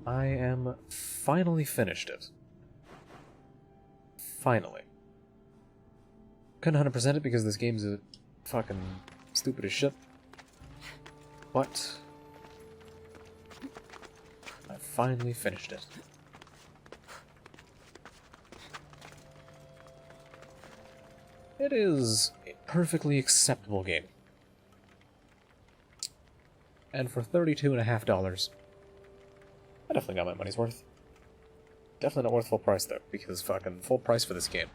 I am finally finished it. Finally. Couldn't 100% it because this game's a fucking stupid as shit. But I finally finished it. It is a perfectly acceptable game. And for $32.50, I definitely got my money's worth. Definitely not worth full price though, because fucking full price for this game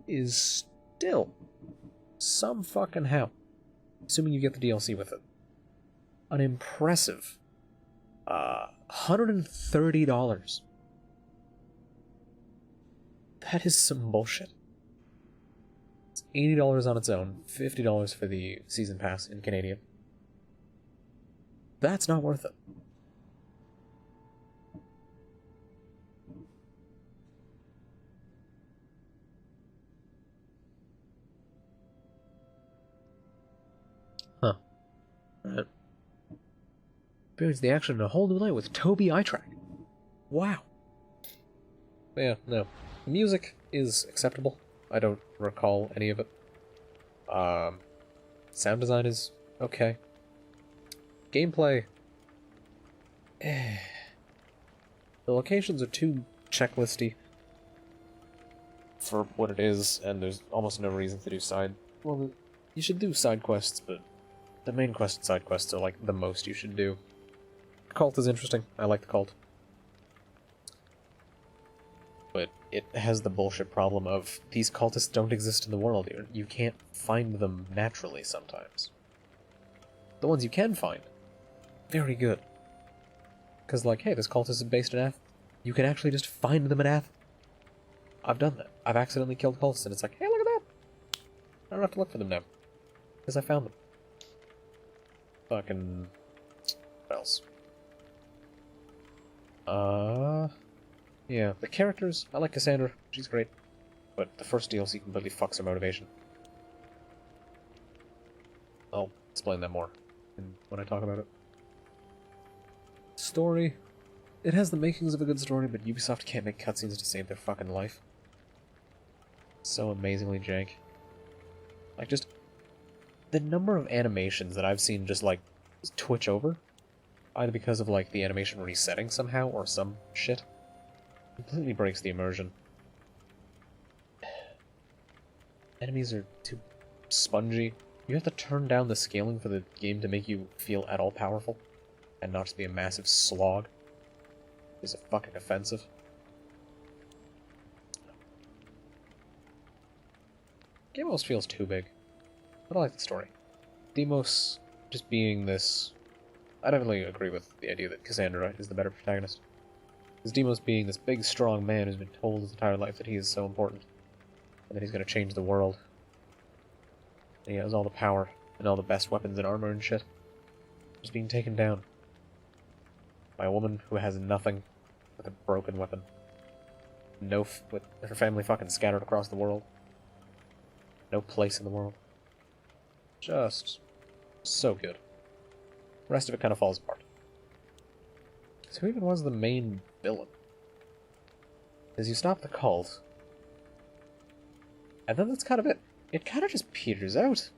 is still some fucking how, assuming you get the DLC with it, an impressive $130. That is some bullshit. It's $80 on its own, $50 for the season pass in Canadian. That's not worth it. Huh. Right. Experience the action in a whole new light with Toby eye track. Wow. But yeah, no. The music is acceptable. I don't recall any of it. Sound design is okay. Gameplay. The locations are too checklisty for what it is, and there's almost no reason to do side. Well, you should do side quests, but the main quest and side quests are like the most you should do. The cult is interesting. I like the cult. But it has the bullshit problem of these cultists don't exist in the world. You can't find them naturally sometimes. The ones you can find, very good. Because, like, hey, this cultist is based in Athens. You can actually just find them in Athens. I've done that. I've accidentally killed cultists, and it's like, hey, look at that! I don't have to look for them now. Because I found them. Fucking... what else? Yeah, the characters, I like Cassandra, she's great. But the first DLC completely fucks her motivation. I'll explain that more when I talk about it. Story. It has the makings of a good story, but Ubisoft can't make cutscenes to save their fucking life. So amazingly jank. Like, just... the number of animations that I've seen just, like, twitch over, either because of, like, the animation resetting somehow, or some shit, completely breaks the immersion. Enemies are too spongy. You have to turn down the scaling for the game to make you feel at all powerful, and not just be a massive slog. It's fucking offensive. Game almost feels too big. But I like the story. Deimos just being this... I definitely agree with the idea that Cassandra is the better protagonist. Because Deimos being this big, strong man who's been told his entire life that he is so important. And that he's going to change the world. And he has all the power, and all the best weapons and armor and shit. Just being taken down. By a woman who has nothing, with a broken weapon. With her family fucking scattered across the world. No place in the world. Just so good. The rest of it kind of falls apart. So who even was the main villain? As you stop the cult, and then that's kind of it. It kind of just peters out.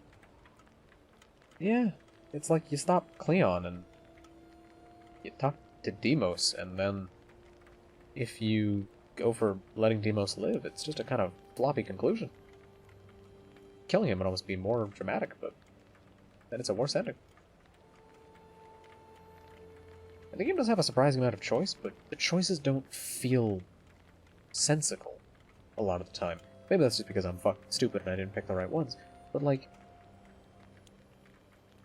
Yeah, it's like you stop Cleon and you talk to Deimos, and then if you go for letting Deimos live, it's just a kind of floppy conclusion. Killing him would almost be more dramatic, but then it's a worse ending. And the game does have a surprising amount of choice, but the choices don't feel sensical a lot of the time. Maybe that's just because I'm fucking stupid and I didn't pick the right ones. But, like,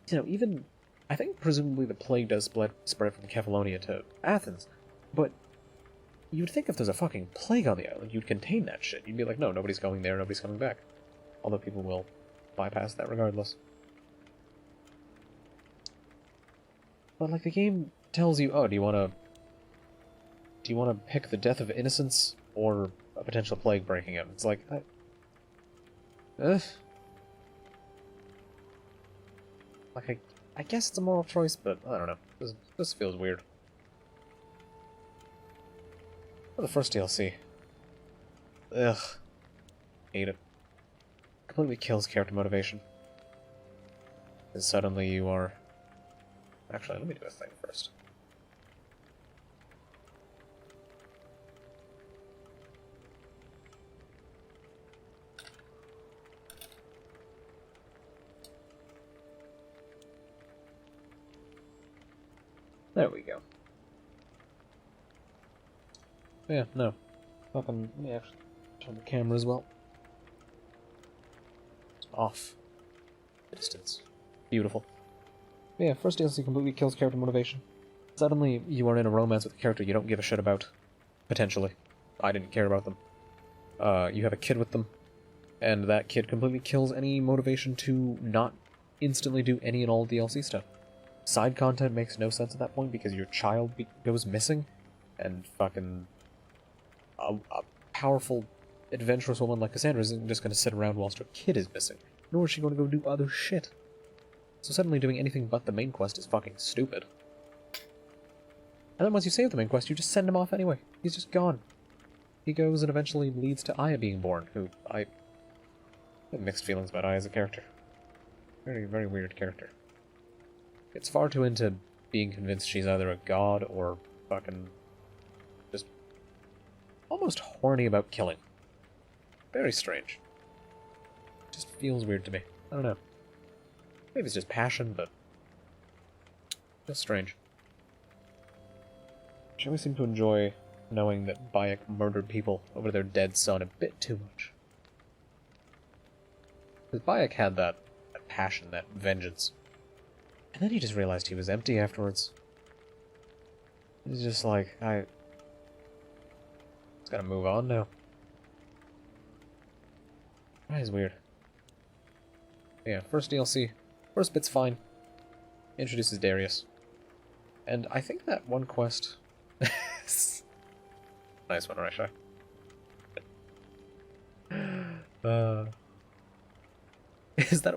you know, even... I think presumably the plague does spread from Kefalonia to Athens, but you'd think if there's a fucking plague on the island, you'd contain that shit. You'd be like, no, nobody's going there, nobody's coming back. Although people will bypass that regardless. But, like, the game tells you, oh, do you want to pick the death of innocents or a potential plague breaking out? It's like, like, I guess it's a moral choice, but I don't know. This feels weird. Oh, the first DLC. Ugh. Hate it. Completely kills character motivation. Because suddenly you are... Actually, let me do a thing first. There we go. Yeah, no. Fucking, let me actually turn the camera as well. Off. Distance. Beautiful. Yeah, first DLC completely kills character motivation. Suddenly, you are in a romance with a character you don't give a shit about. Potentially. I didn't care about them. You have a kid with them, and that kid completely kills any motivation to not instantly do any and all DLC stuff. Side content makes no sense at that point because your child goes missing, and fucking... A powerful, adventurous woman like Cassandra isn't just going to sit around whilst her kid is missing, nor is she going to go do other shit. So suddenly doing anything but the main quest is fucking stupid. And then once you save the main quest, you just send him off anyway. He's just gone. He goes and eventually leads to Aya being born, who I have mixed feelings about Aya as a character. Very, very weird character. It's far too into being convinced she's either a god or fucking just almost horny about killing. Very strange. Just feels weird to me. I don't know. Maybe it's just passion, but just strange. She always seemed to enjoy knowing that Bayek murdered people over their dead son a bit too much. Because Bayek had that passion, that vengeance. And then he just realized he was empty afterwards. He's just like, just gotta move on now. That is weird. Yeah, first DLC. First bit's fine. Introduces Darius. And I think that one quest... Nice one, Rasha.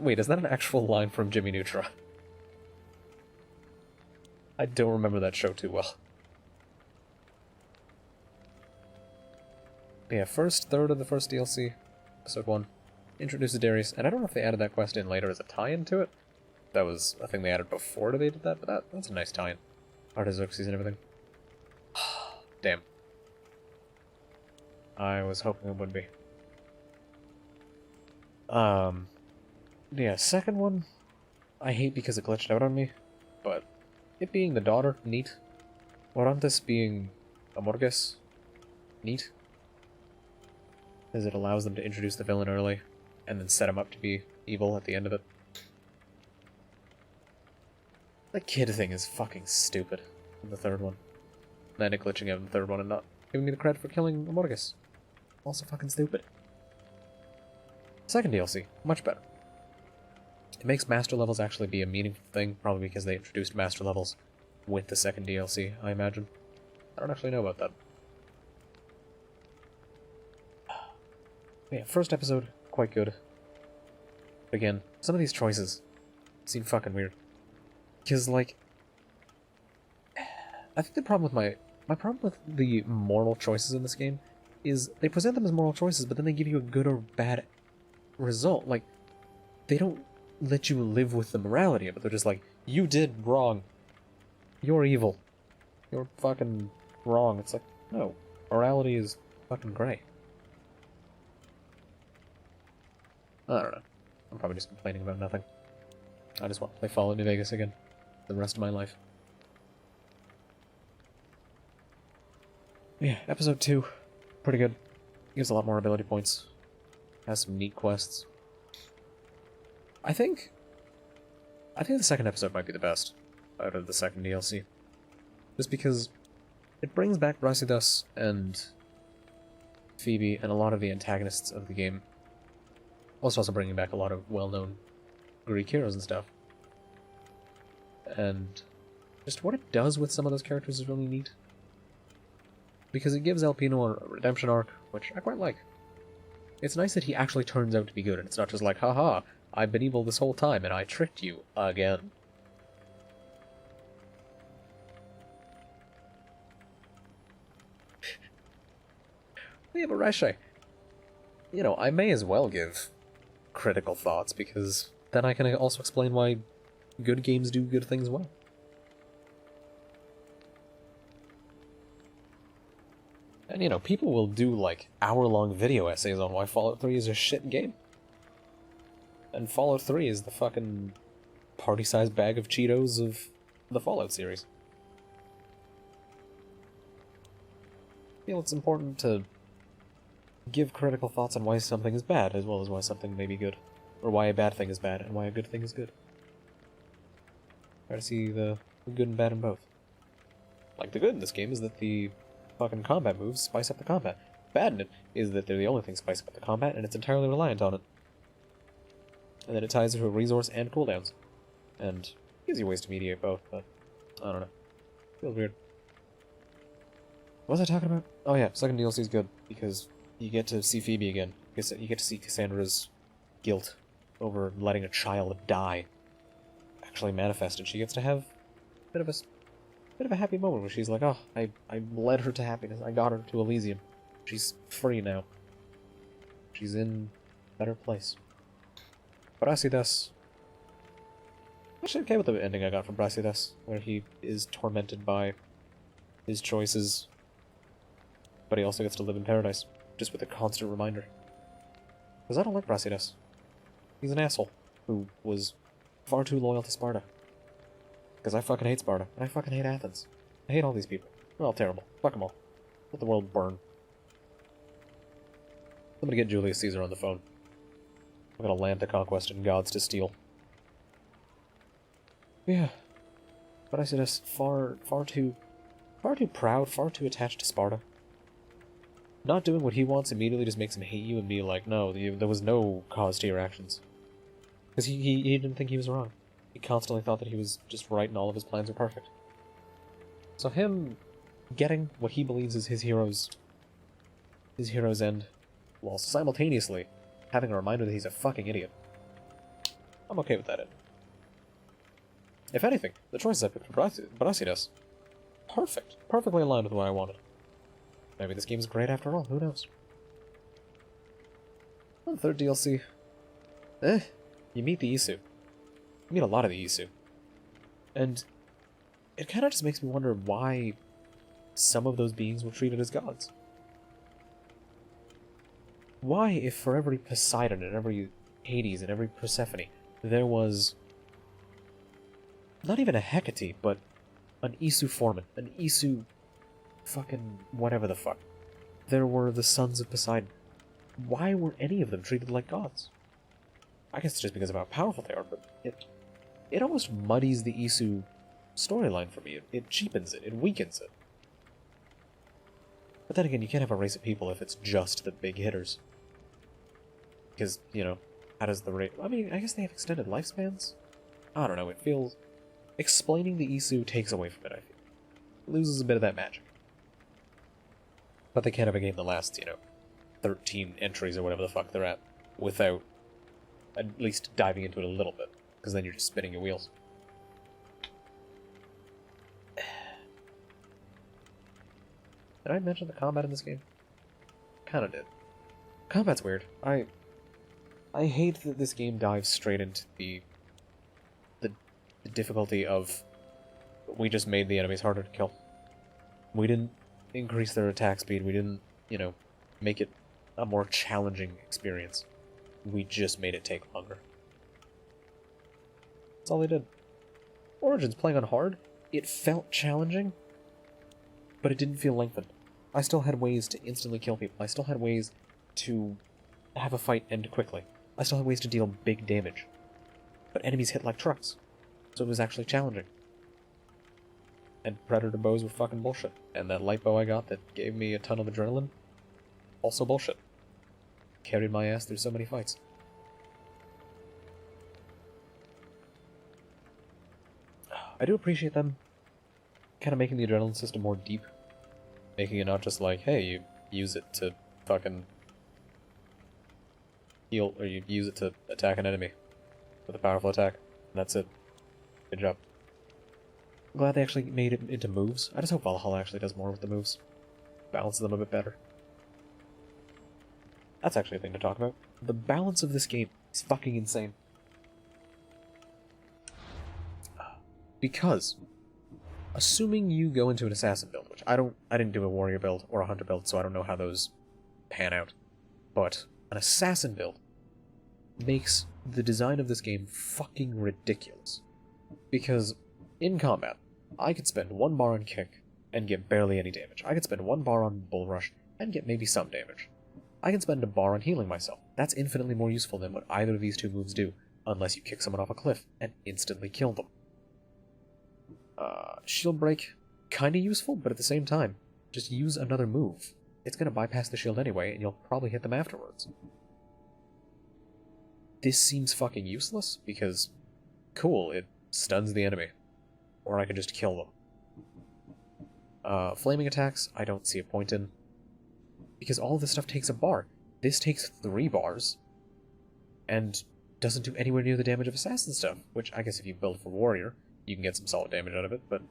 Wait, is that an actual line from Jimmy Neutron? I don't remember that show too well. Yeah, first third of the first DLC, episode 1, introduces Darius, and I don't know if they added that quest in later as a tie-in to it. That was a thing they added before they did that, but that's a nice tie-in. Artaxerxes and everything. Damn. I was hoping it would be. Yeah, second one, I hate because it glitched out on me, but it being the daughter, neat. Orontes being Amorges, neat. As it allows them to introduce the villain early, and then set him up to be evil at the end of it. The kid thing is fucking stupid in the third one. And it glitching out in the third one and not giving me the credit for killing Amorges. Also fucking stupid. Second DLC, much better. It makes master levels actually be a meaningful thing, probably because they introduced master levels with the second DLC, I imagine. I don't actually know about that. Yeah, first episode, quite good. Again, some of these choices seem fucking weird. Because, like... I think the problem with my problem with the moral choices in this game is they present them as moral choices, but then they give you a good or bad result. Like, they don't let you live with the morality of it. They're just like, you did wrong. You're evil. You're fucking wrong. It's like, no. Morality is fucking grey. I don't know. I'm probably just complaining about nothing. I just want to play Fallout New Vegas again the rest of my life. Yeah, episode 2. Pretty good. Gives a lot more ability points. Has some neat quests. I think the second episode might be the best out of the second DLC. Just because it brings back Brasidas and Phoebe and a lot of the antagonists of the game. Also bringing back a lot of well-known Greek heroes and stuff. And just what it does with some of those characters is really neat. Because it gives Alpino a redemption arc, which I quite like. It's nice that he actually turns out to be good, and it's not just like, haha, I've been evil this whole time, and I tricked you again. Yeah, but Raishe, you know, I may as well give critical thoughts, because then I can also explain why good games do good things well. And, you know, people will do, like, hour-long video essays on why Fallout 3 is a shit game. And Fallout 3 is the fucking party-sized bag of Cheetos of the Fallout series. I feel it's important to give critical thoughts on why something is bad, as well as why something may be good. Or why a bad thing is bad, and why a good thing is good. Try to see the good and bad in both. Like, the good in this game is that the fucking combat moves spice up the combat. Bad in it is that they're the only thing spice up the combat, and it's entirely reliant on it. And then it ties into a resource and cooldowns. And gives you ways to mediate both, but I don't know. Feels weird. What was I talking about? Oh yeah, second DLC is good, because you get to see Phoebe again. You get to see Cassandra's guilt over letting a child die actually manifested. She gets to have a bit of a happy moment where she's like, oh, I led her to happiness. I got her to Elysium. She's free now. She's in a better place. Brasidas. I'm actually okay with the ending I got from Brasidas, where he is tormented by his choices, but he also gets to live in paradise, just with a constant reminder. Because I don't like Brasidas. He's an asshole who was far too loyal to Sparta. Because I fucking hate Sparta, and I fucking hate Athens. I hate all these people. They're all terrible. Fuck them all. Let the world burn. Somebody get Julius Caesar on the phone. I've got a land to conquest and gods to steal. Yeah. But I said us far too proud, far too attached to Sparta. Not doing what he wants immediately just makes him hate you and be like, no, there was no cause to your actions. Because he didn't think he was wrong. He constantly thought that he was just right and all of his plans were perfect. So him getting what he believes is his hero's end, while simultaneously having a reminder that he's a fucking idiot. I'm okay with that end. If anything, the choices I picked for Brasidas, perfect. Perfectly aligned with what I wanted. Maybe this game's great after all, who knows? On the third DLC, you meet the Isu. You meet a lot of the Isu. And it kind of just makes me wonder why some of those beings were treated as gods. Why, if for every Poseidon and every Hades and every Persephone, there was not even a Hecate, but an Isu Foreman, an Isu fucking whatever the fuck. There were the sons of Poseidon. Why were any of them treated like gods? I guess it's just because of how powerful they are, but it almost muddies the Isu storyline for me. It cheapens it, it weakens it. But then again, you can't have a race of people if it's just the big hitters. Because, you know, how does the race... I mean, I guess they have extended lifespans? I don't know, it feels... Explaining the Isu takes away from it, I feel. It loses a bit of that magic. But they can't have a game that lasts, you know, 13 entries or whatever the fuck they're at, without at least diving into it a little bit, because then you're just spinning your wheels. Did I mention the combat in this game? Kinda did. Combat's weird. I hate that this game dives straight into the difficulty of we just made the enemies harder to kill. We didn't increase their attack speed, we didn't, you know, make it a more challenging experience. We just made it take longer. That's all they did. Origins playing on hard, it felt challenging, but it didn't feel lengthened. I still had ways to instantly kill people. I still had ways to have a fight end quickly. I still had ways to deal big damage. But enemies hit like trucks, so it was actually challenging. And Predator bows were fucking bullshit. And that light bow I got that gave me a ton of adrenaline, also bullshit. Carried my ass through so many fights. I do appreciate them kind of making the adrenaline system more deep. Making it not just like, hey, you use it to fucking heal, or you use it to attack an enemy with a powerful attack. And that's it. Good job. I'm glad they actually made it into moves. I just hope Valhalla actually does more with the moves. Balances them a bit better. That's actually a thing to talk about. The balance of this game is fucking insane. Because, assuming you go into an assassin build, which I didn't do a warrior build or a hunter build, so I don't know how those pan out. But an assassin build makes the design of this game fucking ridiculous. Because in combat, I could spend 1 bar on kick and get barely any damage. I could spend 1 bar on bull rush and get maybe some damage. I can spend a bar on healing myself. That's infinitely more useful than what either of these two moves do, unless you kick someone off a cliff and instantly kill them. Shield break, kinda useful, but at the same time, just use another move. It's gonna bypass the shield anyway, and you'll probably hit them afterwards. This seems fucking useless, because, cool, it stuns the enemy. Or I can just kill them. Flaming attacks, I don't see a point in. Because all of this stuff takes a bar. This takes 3 bars, and doesn't do anywhere near the damage of assassin stuff, which I guess if you build for warrior, you can get some solid damage out of it, but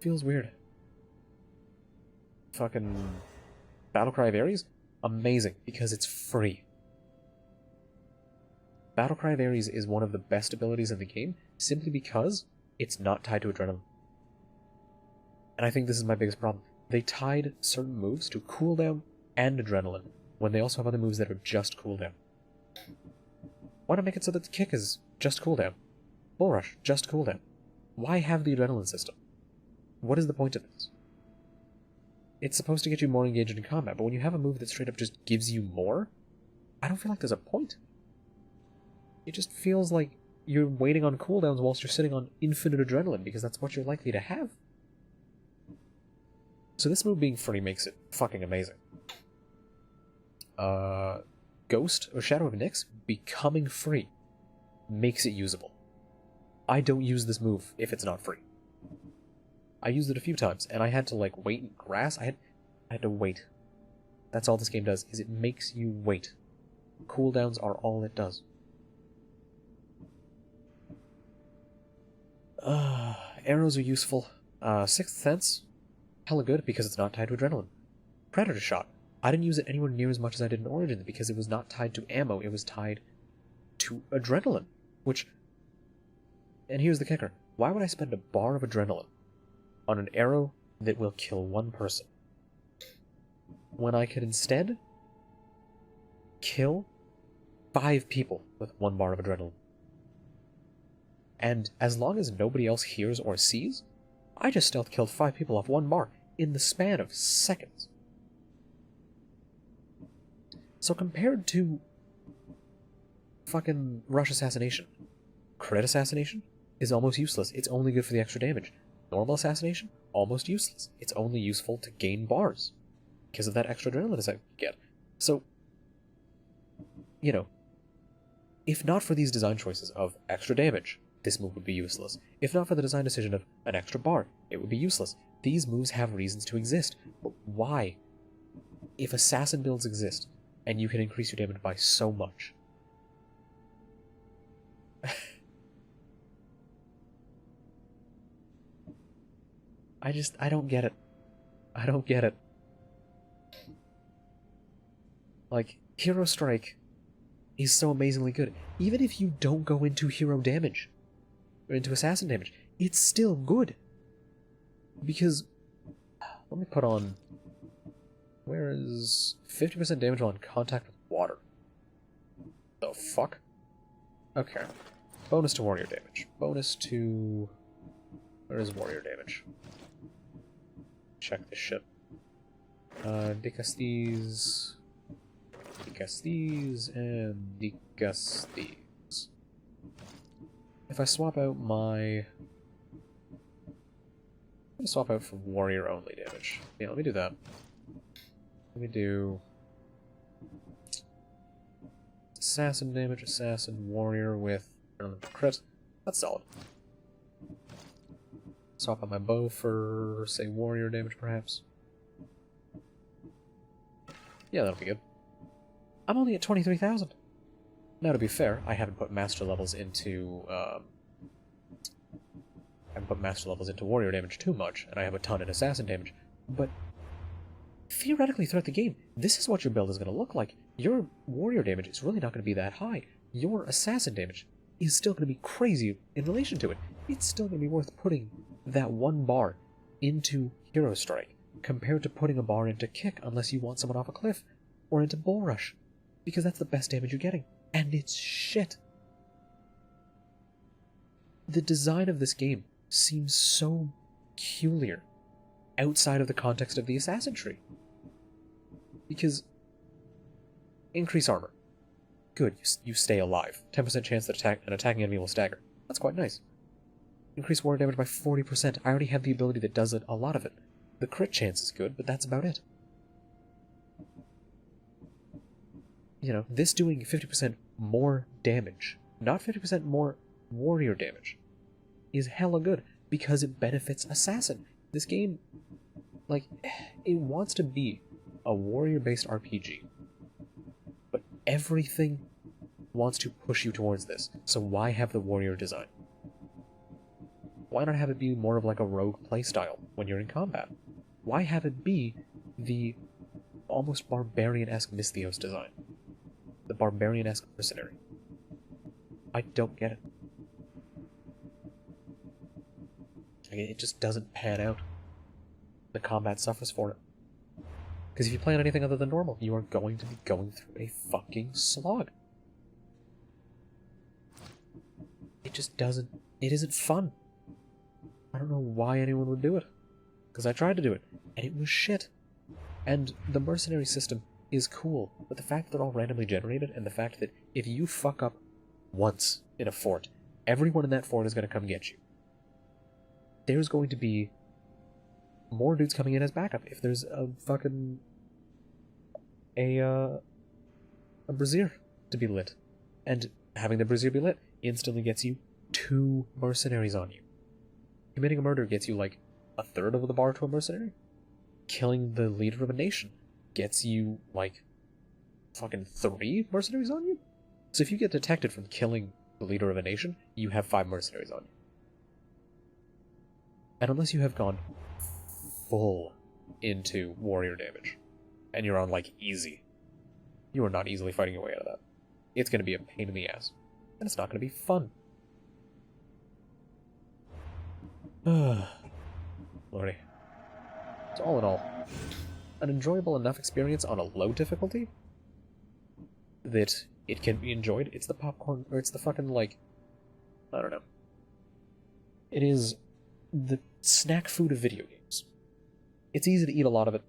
feels weird. Fucking Battlecry of Ares? Amazing, because it's free. Battlecry of Ares is one of the best abilities in the game, simply because it's not tied to adrenaline. And I think this is my biggest problem. They tied certain moves to cooldown and adrenaline, when they also have other moves that are just cooldown. Why not make it so that the kick is just cooldown? Bull rush, just cooldown. Why have the adrenaline system? What is the point of this? It's supposed to get you more engaged in combat, but when you have a move that straight up just gives you more, I don't feel like there's a point. It just feels like you're waiting on cooldowns whilst you're sitting on infinite adrenaline, because that's what you're likely to have. So this move being free makes it fucking amazing. Ghost, or Shadow of Nyx, becoming free makes it usable. I don't use this move if it's not free. I used it a few times, and I had to, like, wait in grass. I had to wait. That's all this game does, is it makes you wait. Cooldowns are all it does. Arrows are useful. Sixth Sense, hella good, because it's not tied to adrenaline. Predator Shot, I didn't use it anywhere near as much as I did in Origins, because it was not tied to ammo, it was tied to adrenaline. Which, and here's the kicker, why would I spend a bar of adrenaline on an arrow that will kill 1 person, when I could instead kill 5 people with 1 bar of adrenaline? And as long as nobody else hears or sees, I just stealth killed 5 people off 1 bar in the span of seconds. So compared to fucking Rush Assassination, Crit Assassination is almost useless. It's only good for the extra damage. Normal Assassination, almost useless. It's only useful to gain bars, because of that extra adrenaline I get. So, you know, if not for these design choices of extra damage, this move would be useless. If not for the design decision of an extra bar, it would be useless. These moves have reasons to exist, but why? If assassin builds exist, and you can increase your damage by so much, I don't get it. I don't get it. Like, Hero Strike is so amazingly good. Even if you don't go into hero damage, or into assassin damage, it's still good. Because, let me put on, where is 50% damage on contact with water? The fuck? Okay. Bonus to warrior damage. Bonus to, where is warrior damage? Check this shit. Decastes, and Decastes. If I swap out my... I'm gonna swap out for warrior only damage. Yeah, let me do that. Let me do... assassin damage, assassin, warrior with crit. That's solid. Swap out my bow for, say, warrior damage, perhaps. Yeah, that'll be good. I'm only at 23,000. Now, to be fair, I haven't put master levels into, warrior damage too much, and I have a ton in assassin damage, but theoretically throughout the game, this is what your build is going to look like. your warrior damage is really not going to be that high. Your assassin damage is still going to be crazy in relation to it. It's still going to be worth putting that 1 bar into Hero Strike compared to putting a bar into Kick unless you want someone off a cliff, or into Bull Rush, because that's the best damage you're getting, and it's shit. The design of this game seems so peculiar outside of the context of the assassin tree. Because increase armor. Good, you stay alive. 10% chance that an attacking enemy will stagger. That's quite nice. Increase warrior damage by 40%. I already have the ability that does a lot of it. The crit chance is good, but that's about it. You know, this doing 50% more damage, not 50% more warrior damage, is hella good, because it benefits assassin. This game, like, it wants to be a warrior-based RPG, but everything wants to push you towards this, so why have the warrior design? Why not have it be more of like a rogue playstyle when you're in combat? Why have it be the almost barbarian-esque Misthios design? The barbarian-esque mercenary? I don't get it. It just doesn't pan out. The combat suffers for it. Because if you play on anything other than normal, you are going to be going through a fucking slog. It just doesn't... It isn't fun. I don't know why anyone would do it. Because I tried to do it, and it was shit. And the mercenary system is cool, but the fact that they're all randomly generated, and the fact that if you fuck up once in a fort, everyone in that fort is going to come get you. There's going to be more dudes coming in as backup if there's a fucking... a brazier to be lit. And having the brazier be lit instantly gets you 2 mercenaries on you. Committing a murder gets you like a third of the bar to a mercenary. Killing the leader of a nation gets you like fucking 3 mercenaries on you. So if you get detected from killing the leader of a nation, you have 5 mercenaries on you. And unless you have gone full into warrior damage, and you're on like easy, you are not easily fighting your way out of that. It's going to be a pain in the ass, and it's not going to be fun. Lordy. So all in all, an enjoyable enough experience on a low difficulty that it can be enjoyed. It's the popcorn, or it's the fucking, like, I don't know. It is the snack food of video games. It's easy to eat a lot of it.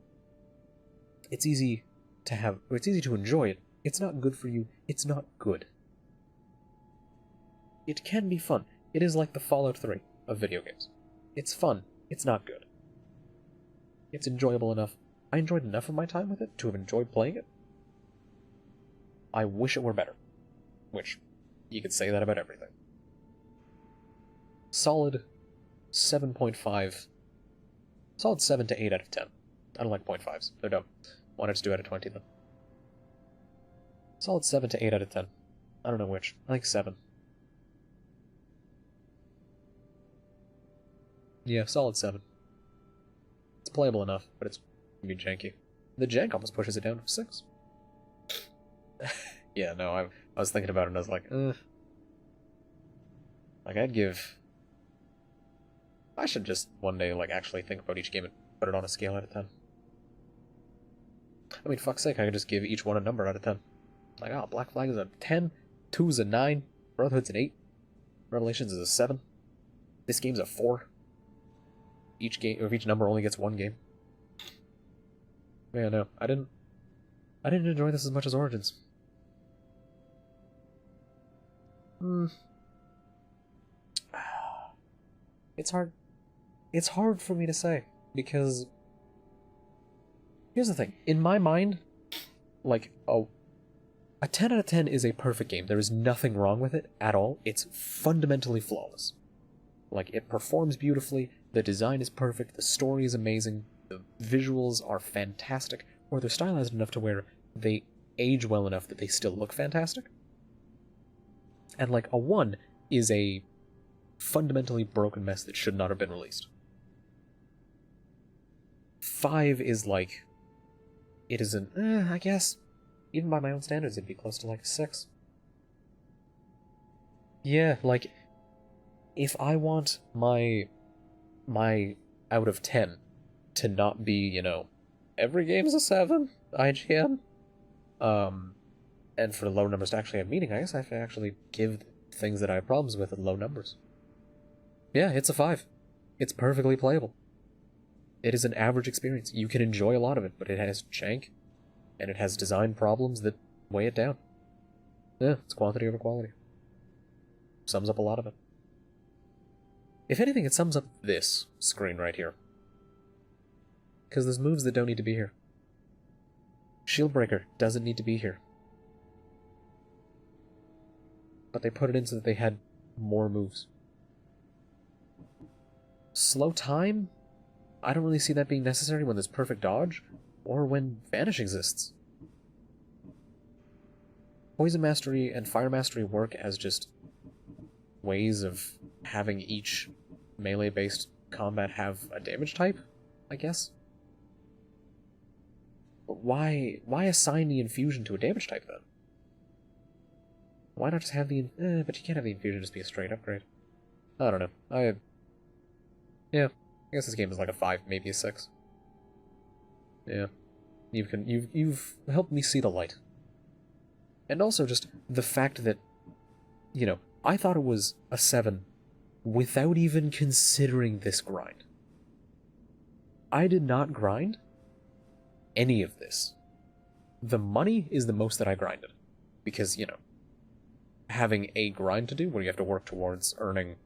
It's easy to have, or it's easy to enjoy it. It's not good for you. It's not good. It can be fun. It is like the Fallout 3 of video games. It's fun. It's not good. It's enjoyable enough. I enjoyed enough of my time with it to have enjoyed playing it. I wish it were better. Which, you could say that about everything. Solid 7.5. Solid 7 to 8 out of 10. I don't like 0.5s. They're dumb. Why not just do out of 20 then? Solid 7 to 8 out of 10. I don't know which. I think 7. Yeah, solid 7. It's playable enough, but it's gonna be janky. The jank almost pushes it down to 6. Yeah, no, I was thinking about it and I was like, Like, I'd give... I should just one day, like, actually think about each game and put it on a scale out of 10. I mean, fuck's sake, I could just give each one a number out of 10. Like, oh, Black Flag is a 10, 2 is a 9, Brotherhood's an 8, Revelations is a 7, this game's a 4. Each game, or each number only gets 1 game. Man, no, I didn't enjoy this as much as Origins. It's hard. It's hard for me to say, because here's the thing. In my mind, like, a 10 out of 10 is a perfect game. There is nothing wrong with it at all. It's fundamentally flawless. Like, it performs beautifully, the design is perfect, the story is amazing, the visuals are fantastic, or they're stylized enough to where they age well enough that they still look fantastic. And, like, a 1 is a fundamentally broken mess that should not have been released. 5 is like... It is an... I guess... Even by my own standards, it'd be close to like a 6. Yeah, like, if I want my out of 10 to not be, you know, every game's a 7, IGN, and for low numbers to actually have meaning, I guess I have to actually give things that I have problems with in low numbers. Yeah, it's a 5. It's perfectly playable. It is an average experience. You can enjoy a lot of it, but it has jank, and it has design problems that weigh it down. Yeah, it's quantity over quality. Sums up a lot of it. If anything, it sums up this screen right here. Because there's moves that don't need to be here. Shieldbreaker doesn't need to be here. But they put it in so that they had more moves. Slow time? I don't really see that being necessary when there's perfect dodge, or when Vanish exists. Poison Mastery and Fire Mastery work as just ways of having each melee-based combat have a damage type, I guess? But why assign the infusion to a damage type, then? Why not just have the... but you can't have the infusion just be a straight upgrade. I don't know. Yeah, I guess this game is like a 5, maybe a 6. Yeah. You've helped me see the light. And also just the fact that, you know, I thought it was a 7 without even considering this grind. I did not grind any of this. The money is the most that I grinded. Because, you know, having a grind to do where you have to work towards earning,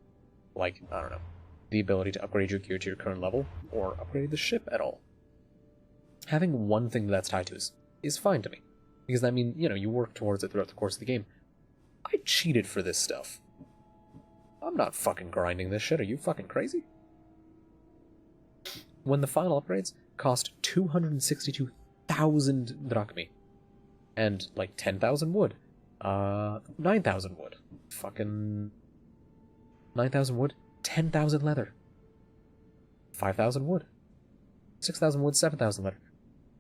like, I don't know, the ability to upgrade your gear to your current level, or upgrade the ship at all. Having one thing that's tied to is fine to me. Because that means, you know, you work towards it throughout the course of the game. I cheated for this stuff. I'm not fucking grinding this shit, are you fucking crazy? When the final upgrades cost 262,000 drachmi, and like 10,000 wood, 9,000 wood, fucking 9,000 wood, 10,000 leather, 5,000 wood, 6,000 wood, 7,000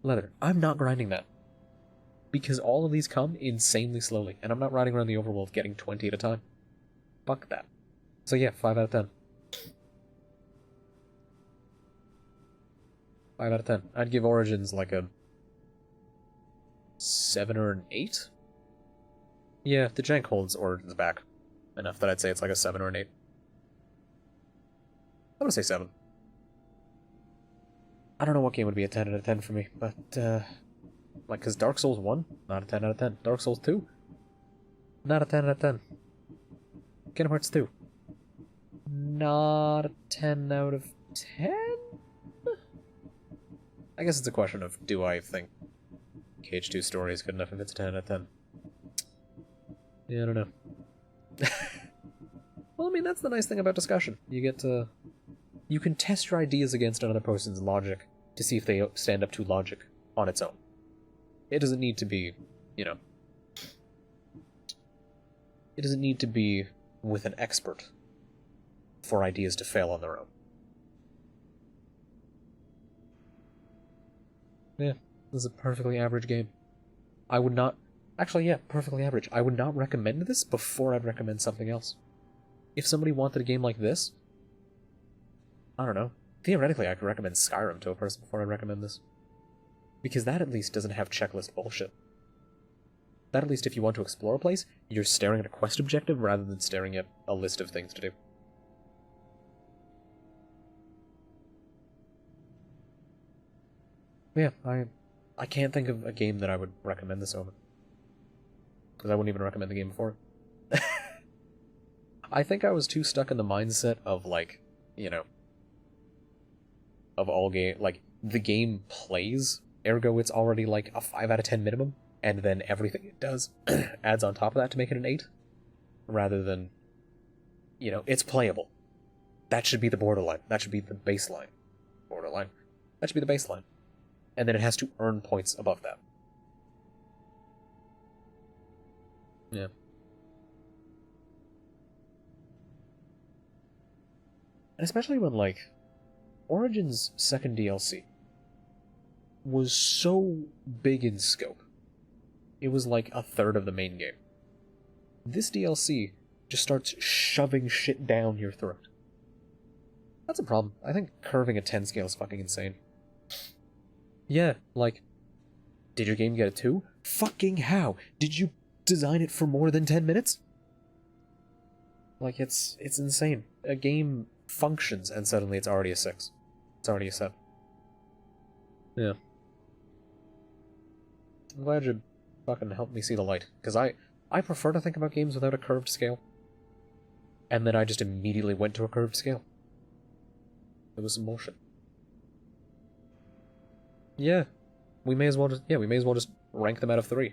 leather. I'm not grinding that. Because all of these come insanely slowly, and I'm not riding around the overworld getting 20 at a time. Fuck that. So yeah, 5 out of 10. 5 out of 10. I'd give Origins like a 7 or an 8? Yeah, the jank holds Origins back enough that I'd say it's like a 7 or an 8. I'm gonna say 7. I don't know what game would be a 10 out of 10 for me, but, like, because Dark Souls 1, not a 10 out of 10. Dark Souls 2, not a 10 out of 10. Kingdom Hearts 2, not a 10 out of 10? I guess it's a question of, do I think KH2 story is good enough if it's a 10 out of 10? Yeah, I don't know. Well, I mean, that's the nice thing about discussion. You get to... You can test your ideas against another person's logic to see if they stand up to logic on its own. It doesn't need to be, you know... It doesn't need to be with an expert for ideas to fail on their own. Yeah, this is a perfectly average game. I would not... Actually, yeah, perfectly average. I would not recommend this before I'd recommend something else. If somebody wanted a game like this, I don't know. Theoretically, I could recommend Skyrim to a person before I recommend this. Because that at least doesn't have checklist bullshit. That at least if you want to explore a place, you're staring at a quest objective rather than staring at a list of things to do. Yeah, I can't think of a game that I would recommend this over. Because I wouldn't even recommend the game before it. I think I was too stuck in the mindset of, like, you know, of all game, like, the game plays, ergo it's already like a 5 out of 10 minimum, and then everything it does adds on top of that to make it an 8, rather than, you know, it's playable. That should be the borderline. That should be the baseline. Borderline. That should be the baseline. And then it has to earn points above that. Yeah. And especially when, like, Origin's second DLC was so big in scope. it was like a third of the main game. This DLC just starts shoving shit down your throat. That's a problem. I think curving a 10 scale is fucking insane. Yeah, like, did your game get a 2? Fucking how? Did you design it for more than 10 minutes? Like, it's insane. A game functions and suddenly it's already a 6. It's already a 7. Yeah. I'm glad you fucking helped me see the light, because I prefer to think about games without a curved scale. And then I just immediately went to a curved scale. It was some bullshit. Yeah. We may as well just rank them out of 3.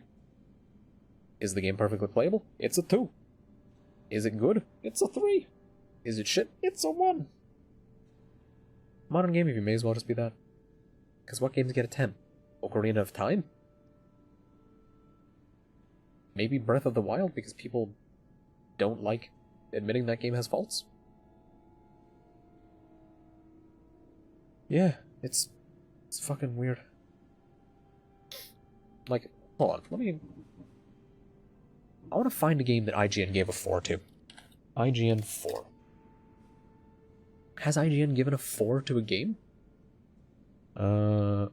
Is the game perfectly playable? It's a 2. Is it good? It's a 3. Is it shit? It's a 1. Modern gaming, you may as well just be that. Because what games get a 10? Ocarina of Time? Maybe Breath of the Wild, because people don't like admitting that game has faults? Yeah, it's fucking weird. Like, hold on, I want to find a game that IGN gave a 4 to. IGN 4. Has IGN given a 4 to a game? IGN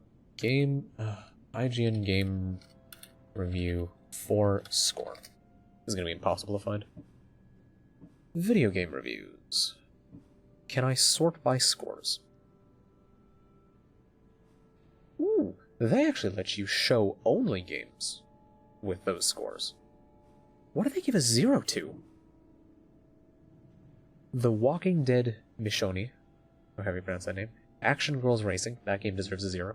game review 4 score. This is gonna be impossible to find. Video game reviews. Can I sort by scores? Ooh, they actually let you show only games with those scores. What do they give a 0 to? The Walking Dead Michonne, or however you pronounce that name. Action Girls Racing, that game deserves a 0.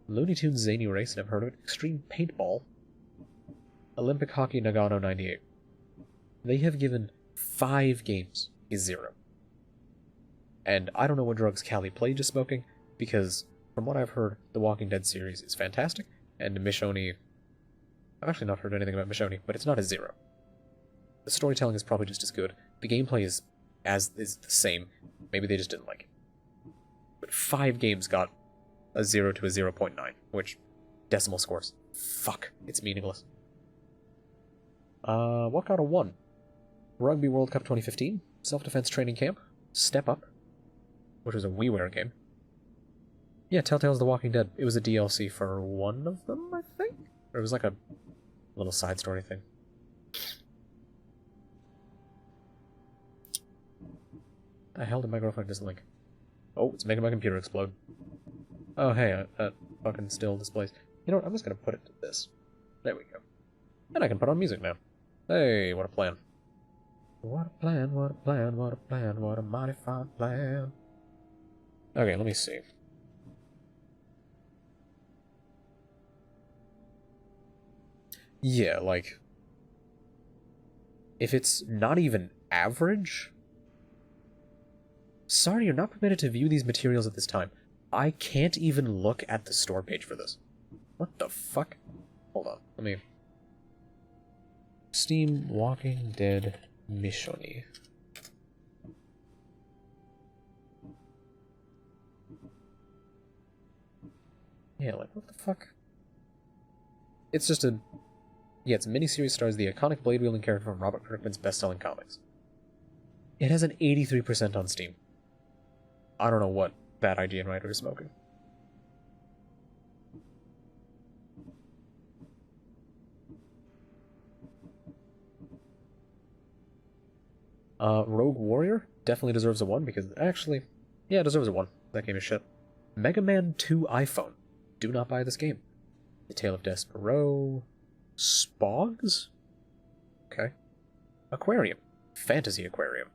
Looney Tunes Zany Race, never heard of it. Extreme Paintball. Olympic Hockey Nagano 98. They have given 5 games a 0. And I don't know what drugs Callie played to smoking, because from what I've heard, the Walking Dead series is fantastic, and Michonne... I've actually not heard anything about Michonne, but it's not a 0. The storytelling is probably just as good. The gameplay is the same. Maybe they just didn't like it. But 5 games got a 0 to a 0.9, which decimal scores. Fuck, it's meaningless. What got a 1? Rugby World Cup 2015, Self-Defense Training Camp, Step Up, which was a WiiWare game. Yeah, Telltale's The Walking Dead. It was a DLC for one of them, I think? Or it was like a little side story thing. The hell did my girlfriend just link? Oh, it's making my computer explode. Oh, hey, that fucking still displays. You know what, I'm just gonna put it to this. There we go. And I can put on music now. Hey, what a plan. What a plan, what a plan, what a plan, what a mighty fine plan. Okay, let me see. Yeah, like... if it's not even average... Sorry, you're not permitted to view these materials at this time. I can't even look at the store page for this. What the fuck? Hold on, let me... Steam Walking Dead Michonne. Yeah, like, what the fuck? It's just a... Yeah, it's a miniseries stars the iconic blade-wielding character from Robert Kirkman's best-selling comics. It has an 83% on Steam. I don't know what bad IGN writer is smoking. Rogue Warrior definitely deserves a 1 because actually, yeah, it deserves a 1. That game is shit. Mega Man 2 iPhone. Do not buy this game. The Tale of Despero. Spogs? Okay. Aquarium. Fantasy Aquarium.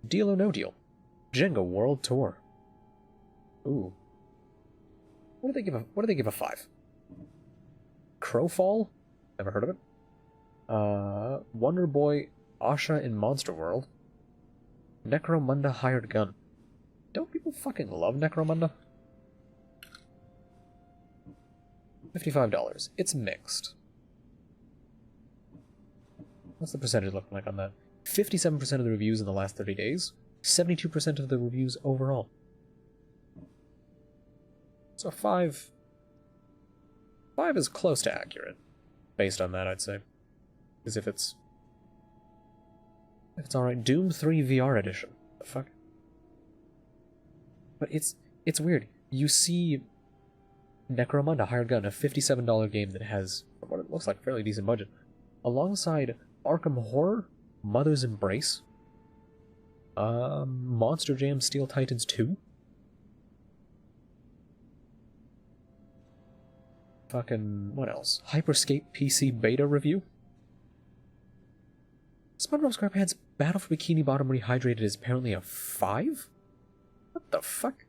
Deal or No Deal. Jenga World Tour. Ooh. What do they give a 5? Crowfall? Never heard of it. Wonder Boy Asha in Monster World. Necromunda Hired Gun. Don't people fucking love Necromunda? $55. It's mixed. What's the percentage looking like on that? 57% of the reviews in the last 30 days. 72% of the reviews overall. So 5 5 is close to accurate, based on that, I'd say. Because if it's alright, Doom 3 VR edition. The fuck? But it's weird. You see Necromunda Hired Gun, a $57 game that has what it looks like a fairly decent budget, alongside Arkham Horror, Mother's Embrace, Monster Jam Steel Titans 2, fucking, what else? Hyperscape PC beta review? SpongeBob SquarePants Battle for Bikini Bottom Rehydrated is apparently a 5? What the fuck?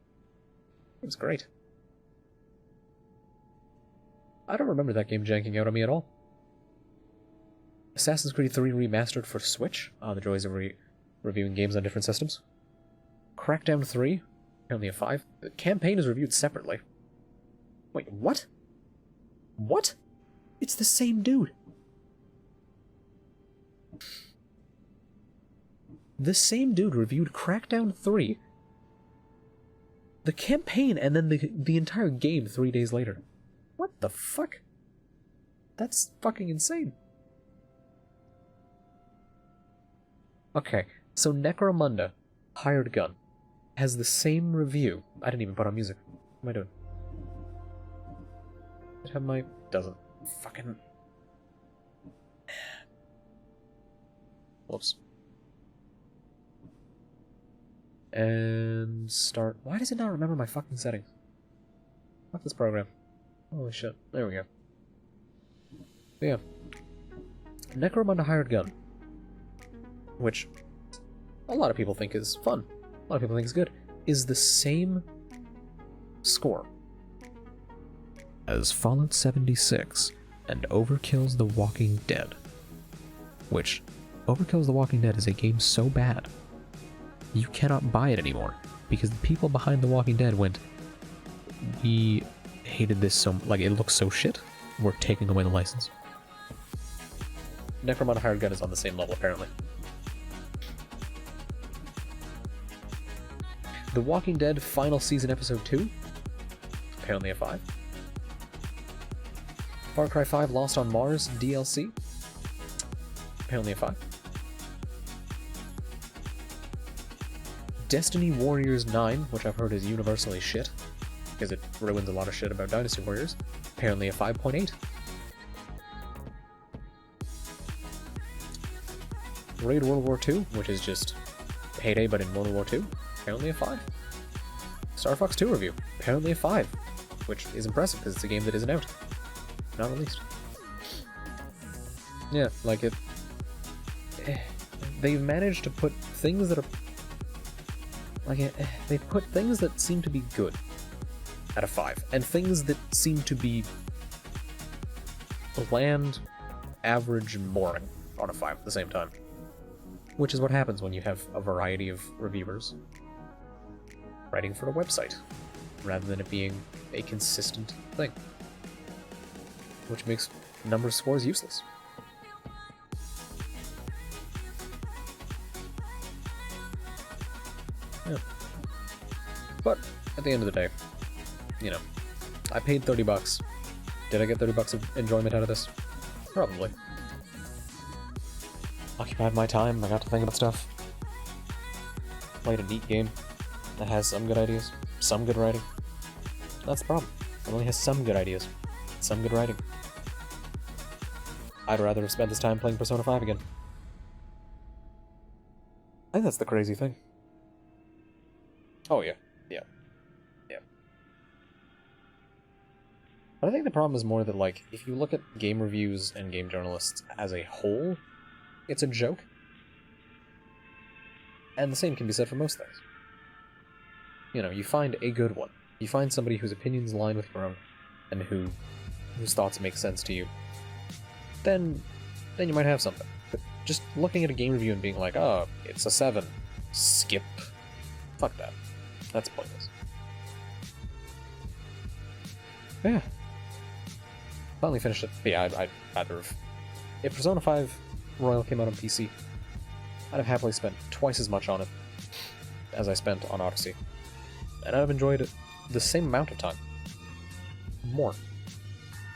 It was great. I don't remember that game janking out on me at all. Assassin's Creed 3 Remastered for Switch. The joys of reviewing games on different systems. Crackdown 3, apparently a 5. The campaign is reviewed separately. Wait, what? What? It's the same dude. The same dude reviewed Crackdown 3, the campaign, and then the entire game 3 days later. What the fuck? That's fucking insane. Okay, so Necromunda, Hired Gun, has the same review. I didn't even put on music. What am I doing? Does it have my... Doesn't. Fucking... Whoops. And start... Why does it not remember my fucking settings? Fuck this program. Holy shit. There we go. But yeah. Necromunda Hired Gun, which a lot of people think is fun, a lot of people think is good, is the same score as Fallout 76 and Overkill's The Walking Dead. Which, Overkill's The Walking Dead is a game so bad, you cannot buy it anymore, because the people behind The Walking Dead went, we hated this so, like, it looks so shit, we're taking away the license. Necromunda Hired Gun is on the same level, apparently. The Walking Dead Final Season Episode 2, apparently a 5. Far Cry 5 Lost on Mars DLC, apparently a 5. Destiny Warriors 9, which I've heard is universally shit, because it ruins a lot of shit about Dynasty Warriors, apparently a 5.8. Raid World War II, which is just Payday but in World War II, apparently a 5. Star Fox 2 review, apparently a 5, which is impressive because it's a game that isn't out. Not released. Yeah, like it... They've managed to put things that are... Like, they put things that seem to be good at a 5, and things that seem to be bland, average, and boring on a 5 at the same time. Which is what happens when you have a variety of reviewers writing for a website, rather than it being a consistent thing. Which makes number scores useless. Yeah. But, at the end of the day, you know, I paid $30. Did I get $30 of enjoyment out of this? Probably. Occupied my time, I got to think about stuff. Played a neat game that has some good ideas, some good writing. That's the problem. It only has some good ideas, some good writing. I'd rather have spent this time playing Persona 5 again. I think that's the crazy thing. Oh yeah, yeah, yeah. But I think the problem is more that, like, if you look at game reviews and game journalists as a whole, it's a joke. And the same can be said for most things. You know, you find a good one. You find somebody whose opinions align with your own, and whose thoughts make sense to you. Then you might have something. But just looking at a game review and being like, oh, it's a 7. Skip. Fuck that. That's pointless. But yeah. Finally finished it. But yeah, I'd rather have... If Persona 5 Royal came out on PC, I'd have happily spent twice as much on it as I spent on Odyssey. And I'd have enjoyed it the same amount of time. More.